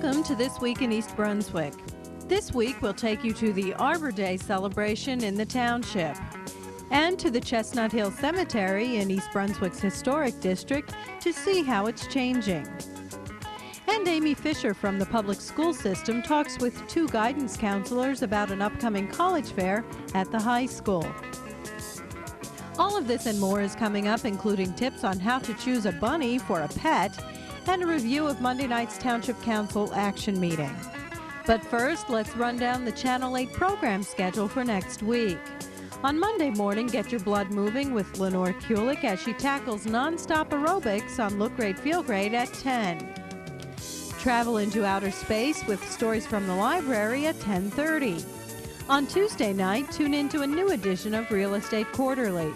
Welcome to This Week in East Brunswick. This week we'll take you to the Arbor Day celebration in the township and to the Chestnut Hill Cemetery in East Brunswick's historic district to see how it's changing. And Amy Fisher from the public school system talks with two guidance counselors about an upcoming college fair at the high school. All of this and more is coming up, including tips on how to choose a bunny for a pet and a review of Monday night's Township Council action meeting. But first, let's run down the Channel 8 program schedule for next week. On Monday morning, get your blood moving with Lenore Kulik as she tackles nonstop aerobics on Look Great, Feel Great at 10. Travel into outer space with stories from the library at 10:30. On Tuesday night, tune into a new edition of Real Estate Quarterly.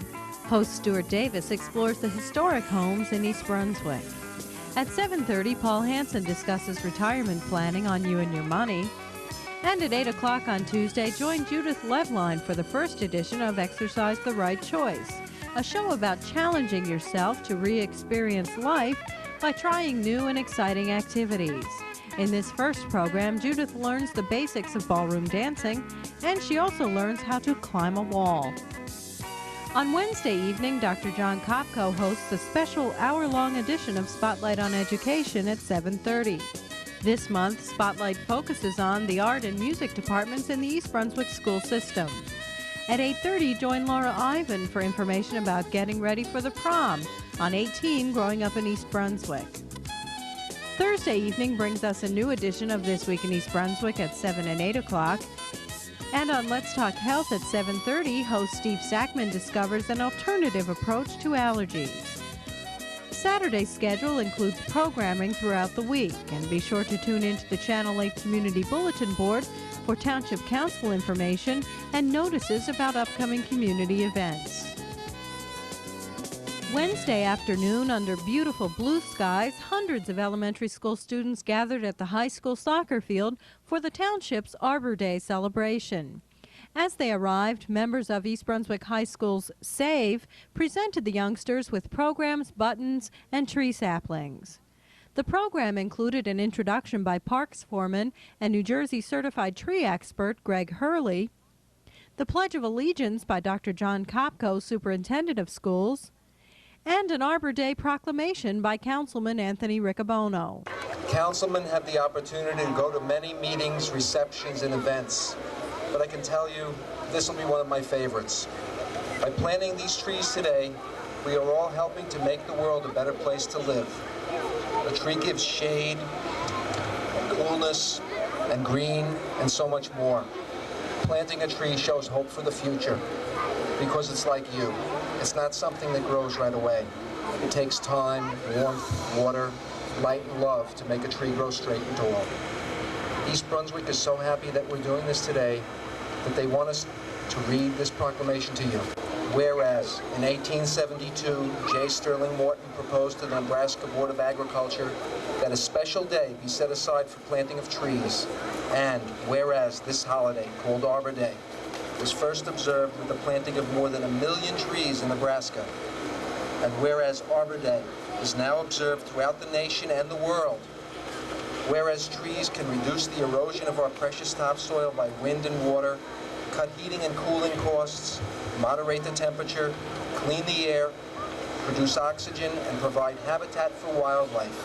Host Stuart Davis explores the historic homes in East Brunswick. At 7:30, Paul Hansen discusses retirement planning on You and Your Money. And at 8 o'clock on Tuesday, join Judith Levline for the first edition of Exercise the Right Choice, a show about challenging yourself to re-experience life by trying new and exciting activities. In this first program, Judith learns the basics of ballroom dancing, and she also learns how to climb a wall. On Wednesday evening, Dr. John Kopko hosts a special hour-long edition of Spotlight on Education at 7:30. This month, Spotlight focuses on the art and music departments in the East Brunswick school system. At 8:30, join Laura Ivan for information about getting ready for the prom on 18 Growing Up in East Brunswick. Thursday evening brings us a new edition of This Week in East Brunswick at 7 and 8 o'clock. And on Let's Talk Health at 7:30, host Steve Sackman discovers an alternative approach to allergies. Saturday's schedule includes programming throughout the week, and be sure to tune into the Channel 8 Community Bulletin Board for Township Council information and notices about upcoming community events. Wednesday afternoon, under beautiful blue skies, hundreds of elementary school students gathered at the high school soccer field for the township's Arbor Day celebration. As they arrived, members of East Brunswick High School's SAVE presented the youngsters with programs, buttons, and tree saplings. The program included an introduction by Parks Foreman and New Jersey certified tree expert Greg Hurley, the Pledge of Allegiance by Dr. John Kopko, Superintendent of Schools, and an Arbor Day proclamation by Councilman Anthony Riccobono. Councilmen have the opportunity to go to many meetings, receptions, and events, but I can tell you this will be one of my favorites. By planting these trees today, we are all helping to make the world a better place to live. A tree gives shade, and coolness, and green, and so much more. Planting a tree shows hope for the future, because it's like you. It's not something that grows right away. It takes time, warmth, water, light, and love to make a tree grow straight and tall. East Brunswick is so happy that we're doing this today that they want us to read this proclamation to you. Whereas, in 1872, J. Sterling Morton proposed to the Nebraska Board of Agriculture that a special day be set aside for planting of trees. And whereas this holiday, called Arbor Day, was first observed with the planting of more than 1 million trees in Nebraska. And whereas Arbor Day is now observed throughout the nation and the world, whereas trees can reduce the erosion of our precious topsoil by wind and water, cut heating and cooling costs, moderate the temperature, clean the air, produce oxygen, and provide habitat for wildlife.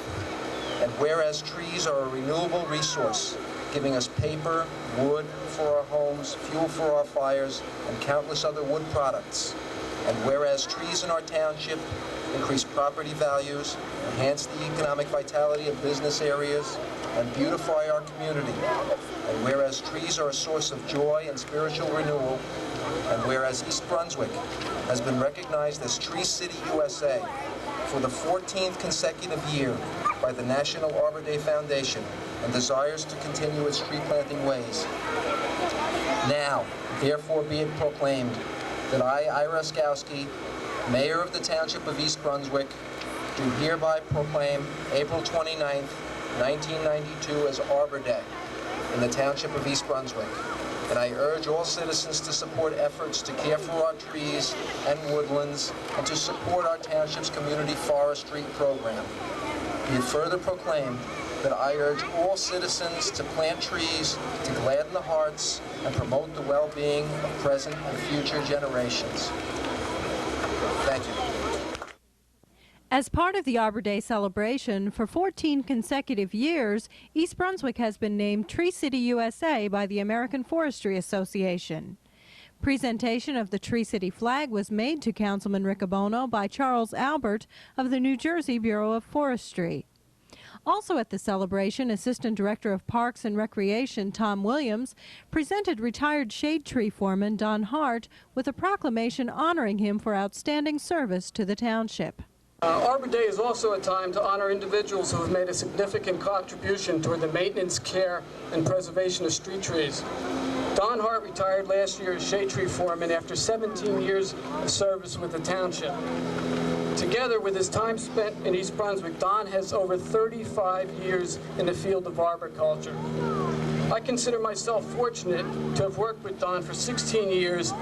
And whereas trees are a renewable resource, giving us paper, wood for our homes, fuel for our fires, and countless other wood products. And whereas trees in our township increase property values, enhance the economic vitality of business areas, and beautify our community. And whereas trees are a source of joy and spiritual renewal, and whereas East Brunswick has been recognized as Tree City USA for the 14th consecutive year by the National Arbor Day Foundation and desires to continue its tree planting ways. Now, therefore be it proclaimed that I, Ira Skowski, Mayor of the Township of East Brunswick, do hereby proclaim April 29th, 1992 as Arbor Day in the Township of East Brunswick. And I urge all citizens to support efforts to care for our trees and woodlands and to support our township's community forestry program. Be it further proclaimed that I urge all citizens to plant trees to gladden the hearts and promote the well-being of present and future generations. Thank you. As part of the Arbor Day celebration, for 14 consecutive years, East Brunswick has been named Tree City USA by the American Forestry Association. Presentation of the Tree City flag was made to Councilman Riccobono by Charles Albert of the New Jersey Bureau of Forestry. Also at the celebration, Assistant Director of Parks and Recreation Tom Williams presented retired shade tree foreman Don Hart with a proclamation honoring him for outstanding service to the township. Arbor Day is also a time to honor individuals who have made a significant contribution toward the maintenance, care, and preservation of street trees. Don Hart retired last year as shade tree foreman after 17 years of service with the township. Together with his time spent in East Brunswick, Don has over 35 years in the field of arboriculture. I consider myself fortunate to have worked with Don for 16 years,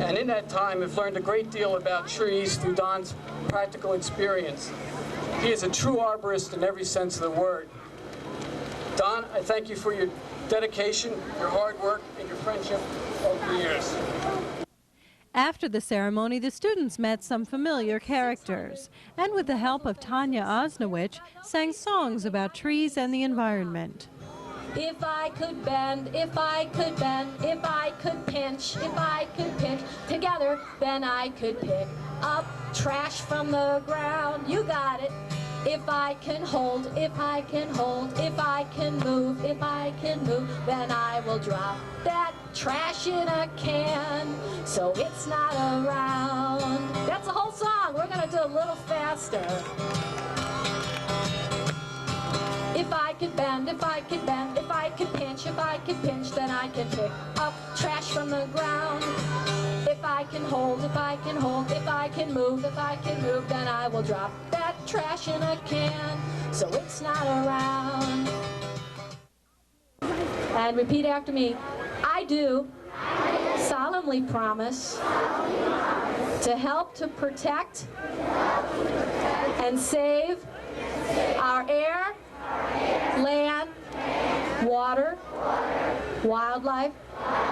and in that time have learned a great deal about trees through Don's practical experience. He is a true arborist in every sense of the word. Don, I thank you for your dedication, your hard work, and your friendship over the years. After the ceremony, the students met some familiar characters, and with the help of Tanya Osnowich, sang songs about trees and the environment. If I could bend, if I could bend, if I could pinch, if I could pinch together, then I could pick up trash from the ground. You got it. If I can hold, if I can hold, if I can move, if I can move, then I will drop that trash in a can so it's not around. That's the whole song. We're going to do a little faster. If I could bend, if I could bend, if I could pinch, if I could pinch, then I can pick up trash from the ground. If I can hold, if I can hold, if I can move, then I will drop that trash in a can so it's not around. And repeat after me. I do solemnly promise to help to protect and save our air, land, water, wildlife,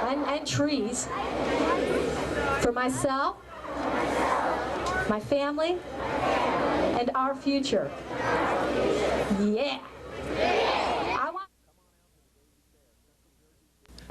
and trees for myself, my family, and our future. Yeah.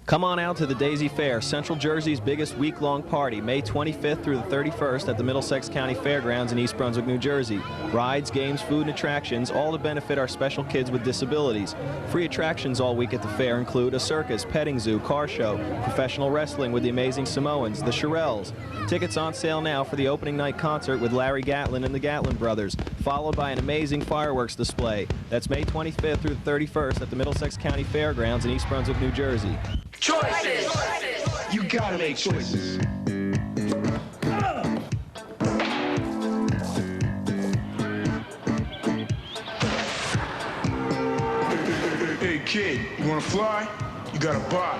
Come on out to the Daisy Fair, Central Jersey's biggest week-long party, May 25th through the 31st at the Middlesex County Fairgrounds in East Brunswick, New Jersey. Rides, games, food, and attractions, all to benefit our special kids with disabilities. Free attractions all week at the fair include a circus, petting zoo, car show, professional wrestling with the Amazing Samoans, the Shirelles. Tickets on sale now for the opening night concert with Larry Gatlin and the Gatlin Brothers, followed by an amazing fireworks display. That's May 25th through the 31st at the Middlesex County Fairgrounds in East Brunswick, New Jersey. Choices! You gotta make choices. Hey kid, you wanna fly? You gotta buy.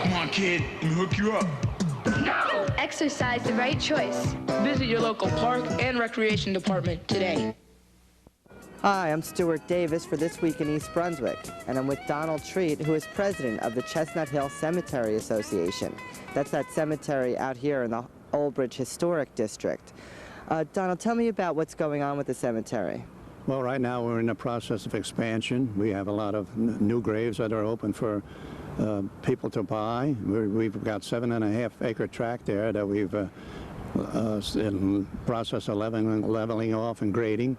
Come on kid, let me hook you up. Exercise the right choice. Visit your local park and recreation department today. Hi, I'm Stuart Davis for This Week in East Brunswick, and I'm with Donald Treat, who is president of the Chestnut Hill Cemetary Association. That's that cemetery out here in the Old Bridge Historic District. Donald, tell me about what's going on with the cemetery. Well, right now we're in the process of expansion. We have a lot of new graves that are open for people to buy. We've got 7.5 acre tract there that we've in the process of leveling off and grading.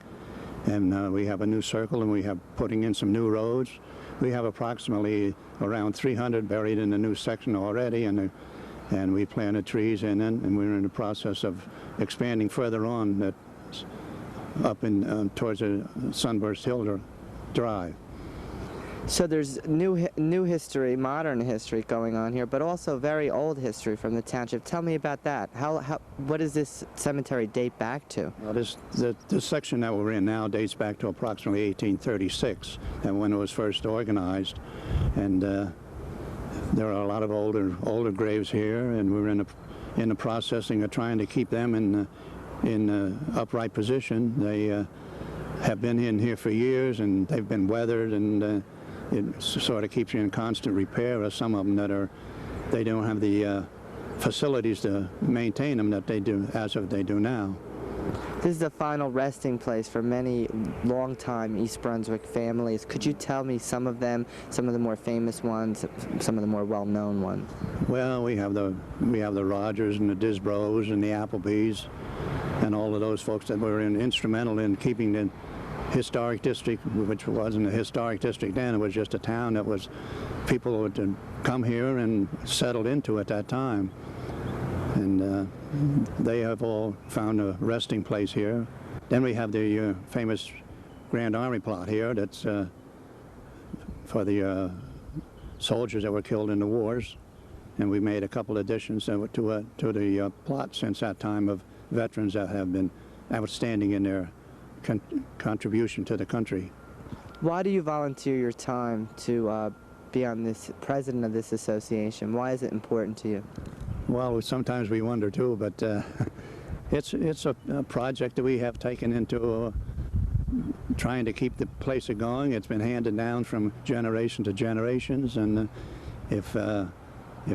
And we have a new circle, and we have putting in some new roads. We have approximately around 300 buried in the new section already, and we planted trees in it, and we're in the process of expanding further on that up in towards the Sunburst Hill Drive. So there's new history, modern history going on here, but also very old history from the township. Tell me about that. What does this cemetery date back to? Well, this section that we're in now dates back to approximately 1836, and when it was first organized. And there are a lot of older graves here, and we're in in the processing of trying to keep them in upright position. They have been in here for years, and they've been weathered, and it sort of keeps you in constant repair. Or some of them that they don't have the facilities to maintain them that they do as of they do now. This is the final resting place for many long-time East Brunswick families. Could you tell me some of them, some of the more famous ones, some of the more well-known ones? Well, we have the Rogers and the Disbros and the Applebys and all of those folks that were instrumental in keeping the historic district, which wasn't a historic district then. It was just a town that was people would come here and settled into at that time. And they have all found a resting place here. Then we have the famous Grand Army plot here that's for the soldiers that were killed in the wars. And we made a couple additions to the plot since that time of veterans that have been outstanding in their contribution to the country. Why do you volunteer your time to be on this president of this association? Why is it important to you? Well, sometimes we wonder too, but it's a project that we have taken into trying to keep the place going. It's been handed down from generation to generations, and if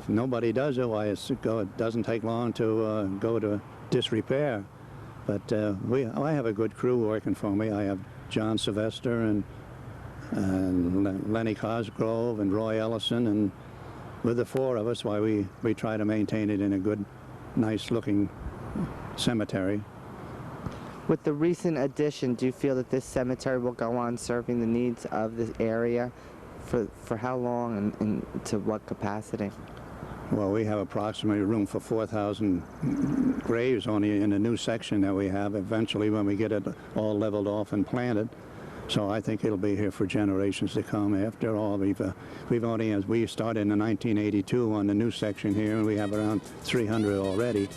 nobody does it, why it doesn't take long to go to disrepair. But I have a good crew working for me. I have John Sylvester and Lenny Cosgrove and Roy Ellison, and with the four of us, why we try to maintain it in a good, nice-looking cemetery. With the recent addition, do you feel that this cemetery will go on serving the needs of this area for how long and to what capacity? Well, we have approximately room for 4,000 graves only in the new section that we have eventually when we get it all leveled off and planted. So I think it'll be here for generations to come. After all, we started in 1982 on the new section here, and we have around 300 already.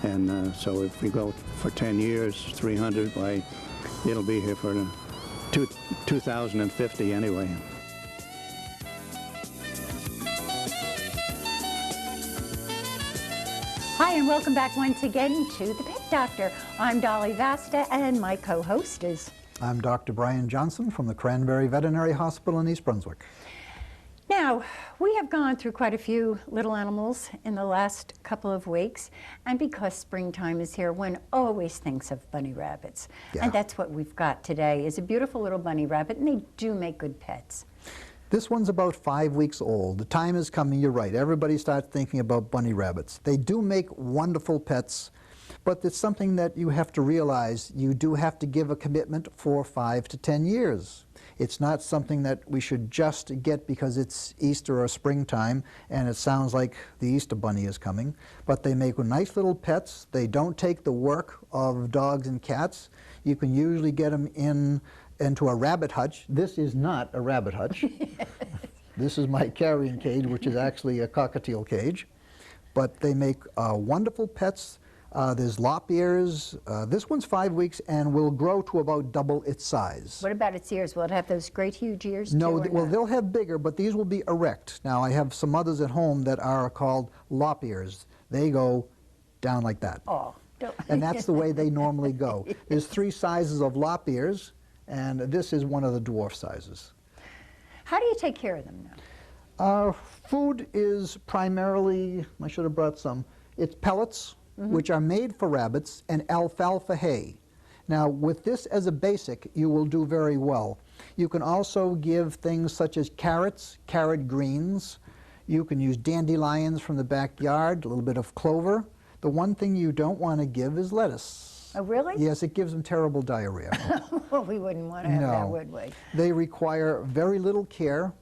And so if we go for 10 years, 300, why, it'll be here for 2050 anyway. Hi, and welcome back once again to The Pet Doctor. I'm Dolly Vasta, and my co-host is... I'm Dr. Brian Johnson from the Cranberry Veterinary Hospital in East Brunswick. Now, we have gone through quite a few little animals in the last couple of weeks, and because springtime is here, one always thinks of bunny rabbits. Yeah. And that's what we've got today, is a beautiful little bunny rabbit, and they do make good pets. This one's about 5 weeks old. The time is coming, you're right. Everybody starts thinking about bunny rabbits. They do make wonderful pets, but it's something that you have to realize. You do have to give a commitment for 5 to 10 years. It's not something that we should just get because it's Easter or springtime and it sounds like the Easter bunny is coming. But they make nice little pets. They don't take the work of dogs and cats. You can usually get them into a rabbit hutch. This is not a rabbit hutch. This is my carrying cage, which is actually a cockatiel cage. But they make wonderful pets. There's lop ears. This one's 5 weeks and will grow to about double its size. What about its ears? Will it have those great huge ears? No, too, well, they'll have bigger, but these will be erect. Now, I have some others at home that are called lop ears. They go down like that. Oh. And that's the way they normally go. There's 3 sizes of lop ears, and this is one of the dwarf sizes. How do you take care of them now? Food is primarily, I should have brought some, it's pellets, which are made for rabbits, and alfalfa hay. Now, with this as a basic, you will do very well. You can also give things such as carrots, carrot greens. You can use dandelions from the backyard, a little bit of clover. The one thing you don't want to give is lettuce. Oh, really? Yes, it gives them terrible diarrhea. Well, we wouldn't want to have that, would we? They require very little care.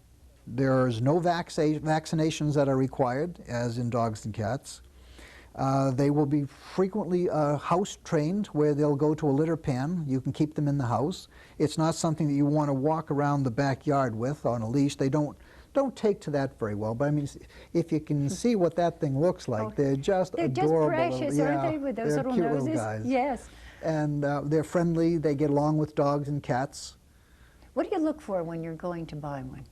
There's no vaccinations that are required, as in dogs and cats. They will be frequently house trained, where they'll go to a litter pan. You can keep them in the house. It's not something that you want to walk around the backyard with on a leash. They don't take to that very well. But I mean, if you can see what that thing looks like, they're just adorable. They're just precious, aren't they, with those little cute noses? Little guys. Yes. And they're friendly. They get along with dogs and cats. What do you look for when you're going to buy one?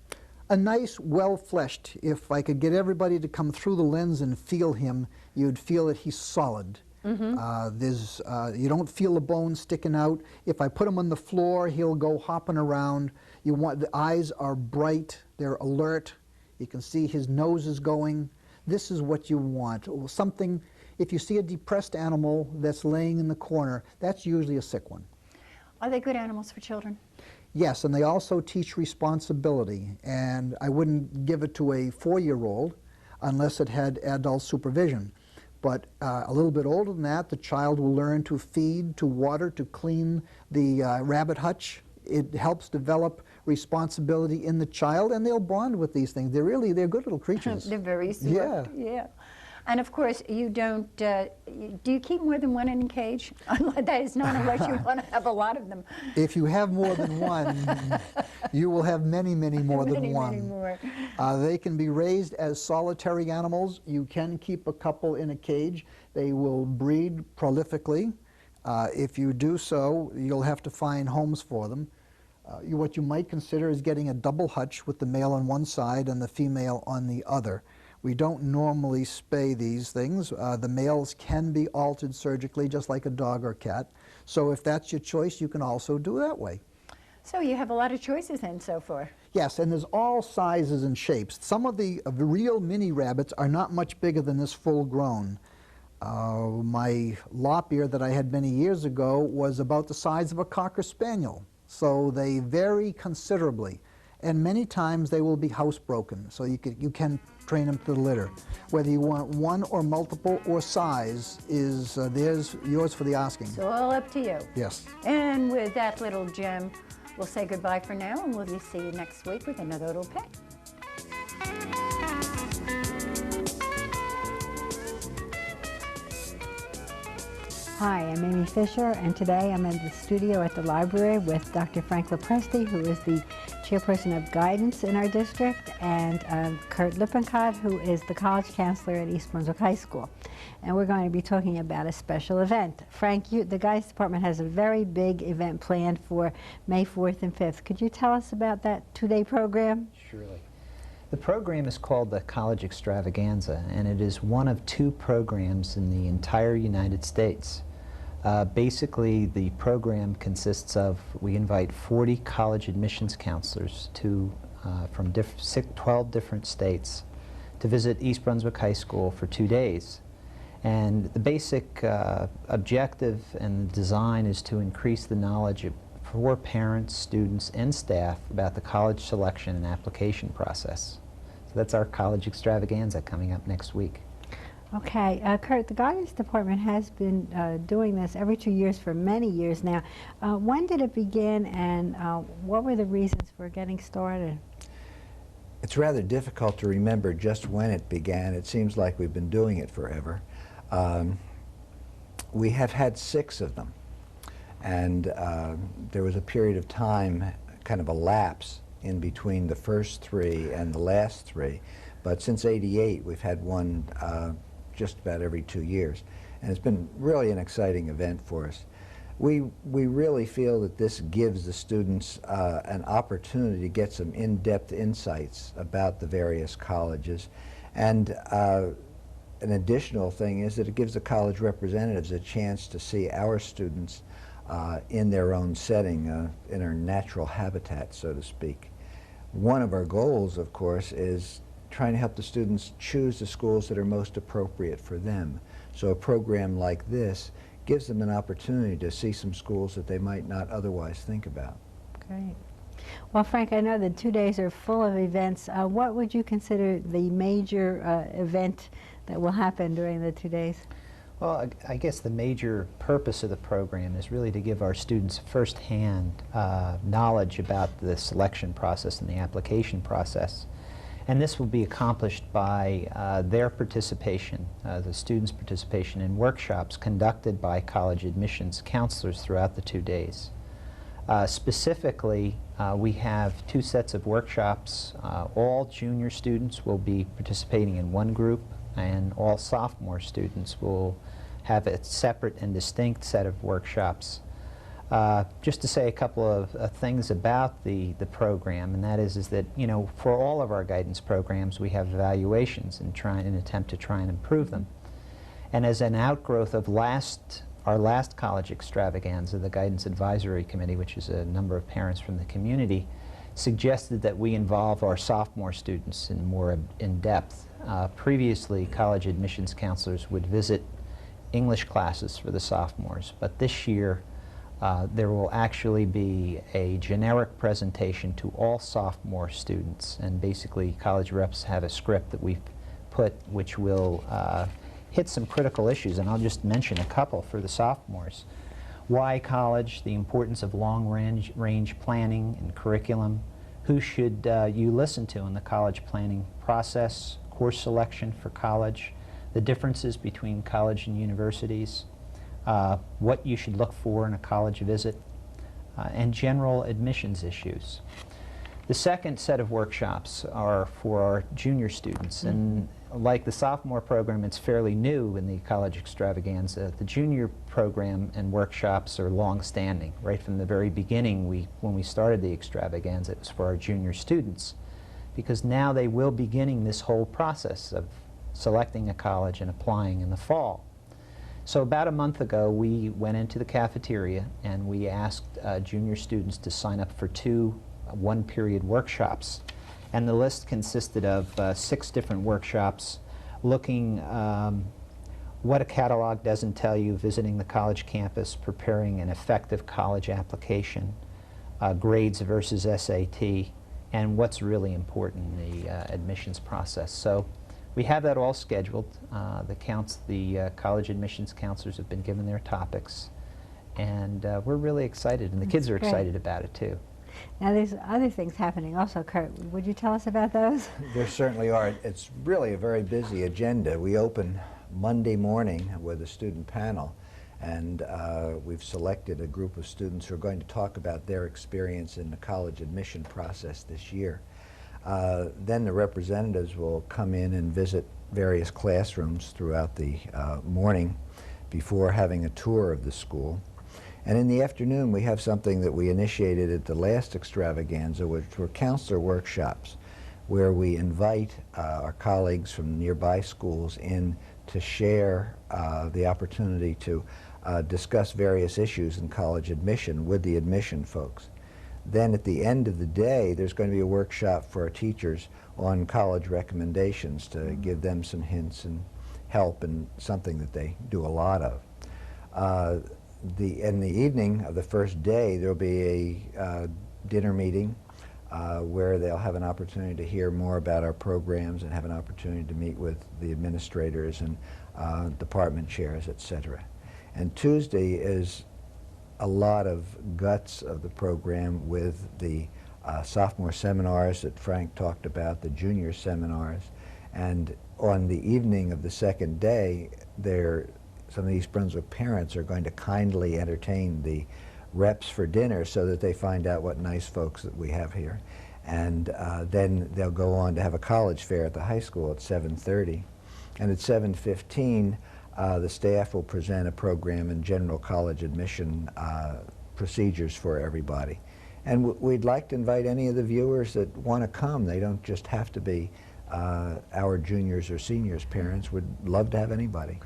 A nice, well-fleshed. If I could get everybody to come through the lens and feel him, you'd feel that he's solid. You don't feel the bone sticking out. If I put him on the floor, he'll go hopping around. The eyes are bright, they're alert. You can see his nose is going. This is what you want. Something, if you see a depressed animal that's laying in the corner, that's usually a sick one. Are they good animals for children? Yes, and they also teach responsibility. And I wouldn't give it to a 4-year-old unless it had adult supervision. But a little bit older than that, the child will learn to feed, to water, to clean the rabbit hutch. It helps develop responsibility in the child, and they'll bond with these things. They're good little creatures. They're very smart. Yeah. And of course, you don't, do you keep more than one in a cage? That is not unless you want to have a lot of them. If you have more than one, you will have many, many more than one. Many more. They can be raised as solitary animals. You can keep a couple in a cage. They will breed prolifically. If you do so, you'll have to find homes for them. What you might consider is getting a double hutch with the male on one side and the female on the other. We don't normally spay these things. The males can be altered surgically, just like a dog or cat. So if that's your choice, you can also do that way. So you have a lot of choices then so far. Yes, and there's all sizes and shapes. Some of the real mini rabbits are not much bigger than this full grown. My lop-ear that I had many years ago was about the size of a Cocker Spaniel. So they vary considerably. And many times they will be housebroken, so you can train them to the litter. Whether you want one or multiple or size is yours for the asking. So all up to you. Yes. And with that little gem, we'll say goodbye for now, and we'll see you next week with another little pet. Hi, I'm Amy Fisher, and today I'm in the studio at the library with Dr. Frank Lopresti, who is the chairperson of guidance in our district, and Kurt Lippincott, who is the college counselor at East Brunswick High School. And we're going to be talking about a special event. Frank, the guidance department has a very big event planned for May 4th and 5th. Could you tell us about that 2-day program? Surely. The program is called the College Extravaganza, and it is one of 2 programs in the entire United States. Basically, the program consists of, we invite 40 college admissions counselors from 12 different states to visit East Brunswick High School for 2 days. And the basic objective and design is to increase the knowledge for parents, students, and staff about the college selection and application process. So that's our College Extravaganza coming up next week. Okay, Kurt, the guidance department has been doing this every 2 years for many years now. When did it begin, and what were the reasons for getting started? It's rather difficult to remember just when it began. It seems like we've been doing it forever. We have had 6 of them, and there was a period of time, kind of a lapse in between the first 3 and the last 3. But since '88, we've had one just about every 2 years. And it's been really an exciting event for us. We really feel that this gives the students an opportunity to get some in-depth insights about the various colleges. And an additional thing is that it gives the college representatives a chance to see our students in their own setting, in our natural habitat, so to speak. One of our goals, of course, is trying to help the students choose the schools that are most appropriate for them. So a program like this gives them an opportunity to see some schools that they might not otherwise think about. Great. Well, Frank, I know the 2 days are full of events. What would you consider the major event that will happen during the 2 days? Well, I guess the major purpose of the program is really to give our students firsthand knowledge about the selection process and the application process. And this will be accomplished by their participation, the students' participation in workshops conducted by college admissions counselors throughout the 2 days. Specifically, we have 2 sets of workshops. All junior students will be participating in one group, and all sophomore students will have a separate and distinct set of workshops. Just to say a couple of things about the program, and that is that, you know, for all of our guidance programs we have evaluations and attempt to try and improve them. And as an outgrowth of our last college extravaganza, the Guidance Advisory Committee, which is a number of parents from the community, suggested that we involve our sophomore students more in depth. Previously, college admissions counselors would visit English classes for the sophomores, but this year there will actually be a generic presentation to all sophomore students, and basically college reps have a script that we've put which will hit some critical issues, and I'll just mention a couple for the sophomores. Why college, the importance of long-range planning and curriculum, who should you listen to in the college planning process, course selection for college, the differences between college and universities, what you should look for in a college visit, and general admissions issues. The second set of workshops are for our junior students, and like the sophomore program, it's fairly new in the college extravaganza. The junior program and workshops are long-standing. Right from the very beginning, when we started the extravaganza, it was for our junior students, because now they will be beginning this whole process of selecting a college and applying in the fall. So about a month ago, we went into the cafeteria and we asked junior students to sign up for 2 one-period workshops. And the list consisted of 6 different workshops looking what a catalog doesn't tell you, visiting the college campus, preparing an effective college application, grades versus SAT, and what's really important in the admissions process. So we have that all scheduled. The college admissions counselors have been given their topics, and we're really excited, and the kids are excited about it too. Now there's other things happening also. Kurt, would you tell us about those? There certainly are. It's really a very busy agenda. We open Monday morning with a student panel, and we've selected a group of students who are going to talk about their experience in the college admission process this year. Then the representatives will come in and visit various classrooms throughout the morning before having a tour of the school. And in the afternoon, we have something that we initiated at the last extravaganza, which were counselor workshops, where we invite our colleagues from nearby schools in to share the opportunity to discuss various issues in college admission with the admission folks. Then at the end of the day, there's going to be a workshop for our teachers on college recommendations to give them some hints and help, and something that they do a lot of. In the evening of the first day, there will be a dinner meeting where they'll have an opportunity to hear more about our programs and have an opportunity to meet with the administrators and department chairs, etc. And Tuesday is a lot of guts of the program with the sophomore seminars that Frank talked about, the junior seminars, and on the evening of the second day, some of the East Brunswick parents are going to kindly entertain the reps for dinner so that they find out what nice folks that we have here. And then they'll go on to have a college fair at the high school at 7:30. And at 7:15, the staff will present a program in general college admission procedures for everybody. And we'd like to invite any of the viewers that want to come. They don't just have to be our juniors or seniors parents. We'd love to have anybody.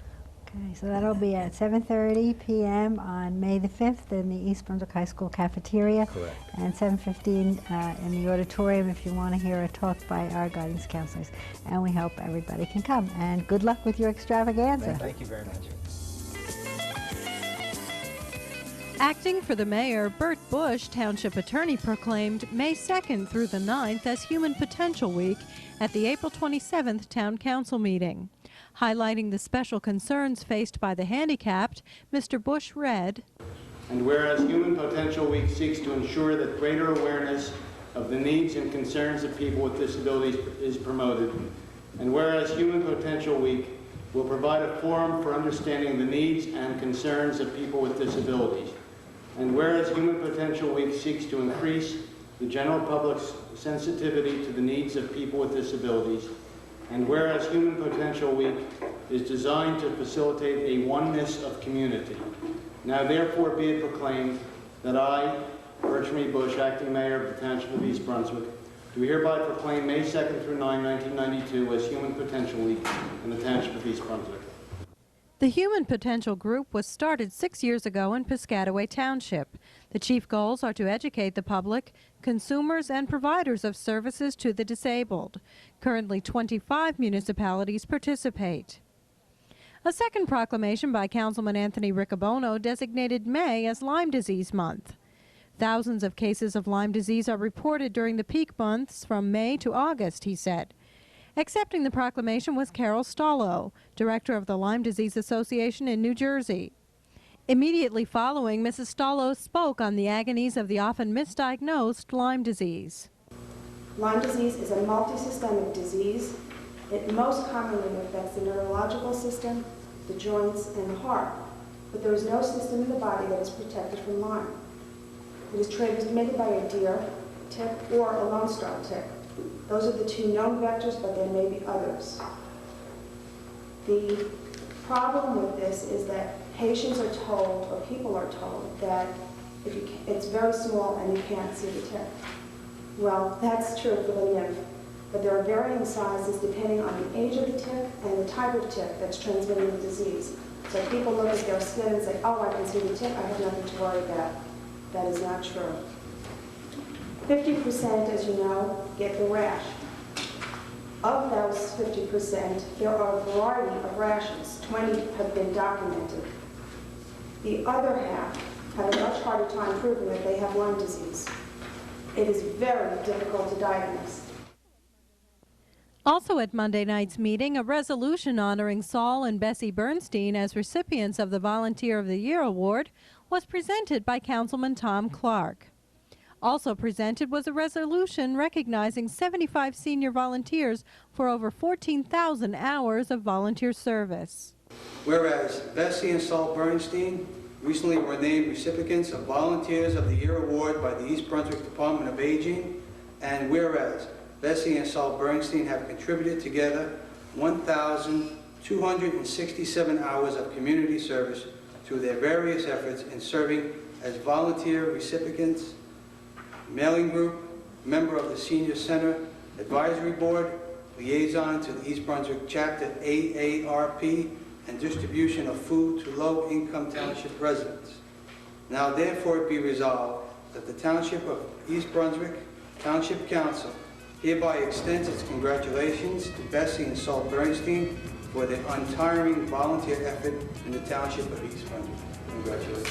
Okay, so that'll be at 7:30 p.m. on May the 5th in the East Brunswick High School cafeteria. Correct. And 7:15 in the auditorium if you want to hear a talk by our guidance counselors. And we hope everybody can come. And good luck with your extravaganza. Thank you very much. Acting for the mayor, Bert Bush, township attorney, proclaimed May 2nd through the 9th as Human Potential Week at the April 27th Town Council meeting. Highlighting the special concerns faced by the handicapped, Mr. Bush read, "And whereas Human Potential Week seeks to ensure that greater awareness of the needs and concerns of people with disabilities is promoted, and whereas Human Potential Week will provide a forum for understanding the needs and concerns of people with disabilities, and whereas Human Potential Week seeks to increase the general public's sensitivity to the needs of people with disabilities, and whereas Human Potential Week is designed to facilitate a oneness of community, now therefore be it proclaimed that I, Bertram E. Bush, Acting Mayor of the Township of East Brunswick, do hereby proclaim May 2nd through 9, 1992 as Human Potential Week in the Township of East Brunswick. The Human Potential Group was started 6 years ago in Piscataway Township. The chief goals are to educate the public, consumers, and providers of services to the disabled. Currently, 25 municipalities participate. A second proclamation by Councilman Anthony Riccobono designated May as Lyme Disease Month. Thousands of cases of Lyme disease are reported during the peak months from May to August, he said. Accepting the proclamation was Carol Stallo, director of the Lyme Disease Association in New Jersey. Immediately following, Mrs. Stallo spoke on the agonies of the often misdiagnosed Lyme disease. Lyme disease is a multisystemic disease. It most commonly affects the neurological system, the joints, and the heart, but there is no system in the body that is protected from Lyme. It is transmitted by a deer tick or a Lone Star tick. Those are the two known vectors, but there may be others. The problem with this is that patients are told, or people are told, that it's very small and you can't see the tick. Well, that's true for the nymph, but there are varying sizes depending on the age of the tick and the type of tick that's transmitting the disease. So people look at their skin and say, oh, I can see the tick, I have nothing to worry about. That is not true. 50%, as you know, get the rash. Of those 50%, there are a variety of rashes. 20 have been documented. The other half have a much harder time proving that they have Lyme disease. It is very difficult to diagnose. Also at Monday night's meeting, a resolution honoring Saul and Bessie Bernstein as recipients of the Volunteer of the Year Award was presented by Councilman Tom Clark. Also presented was a resolution recognizing 75 senior volunteers for over 14,000 hours of volunteer service. Whereas Bessie and Saul Bernstein recently were named recipients of Volunteers of the Year Award by the East Brunswick Department of Aging, and whereas Bessie and Saul Bernstein have contributed together 1,267 hours of community service through their various efforts in serving as volunteer recipients, mailing group, member of the Senior Center Advisory Board, liaison to the East Brunswick Chapter AARP, and distribution of food to low-income township residents. Now therefore it be resolved that the Township of East Brunswick Township Council hereby extends its congratulations to Bessie and Saul Bernstein for their untiring volunteer effort in the Township of East Brunswick. Congratulations.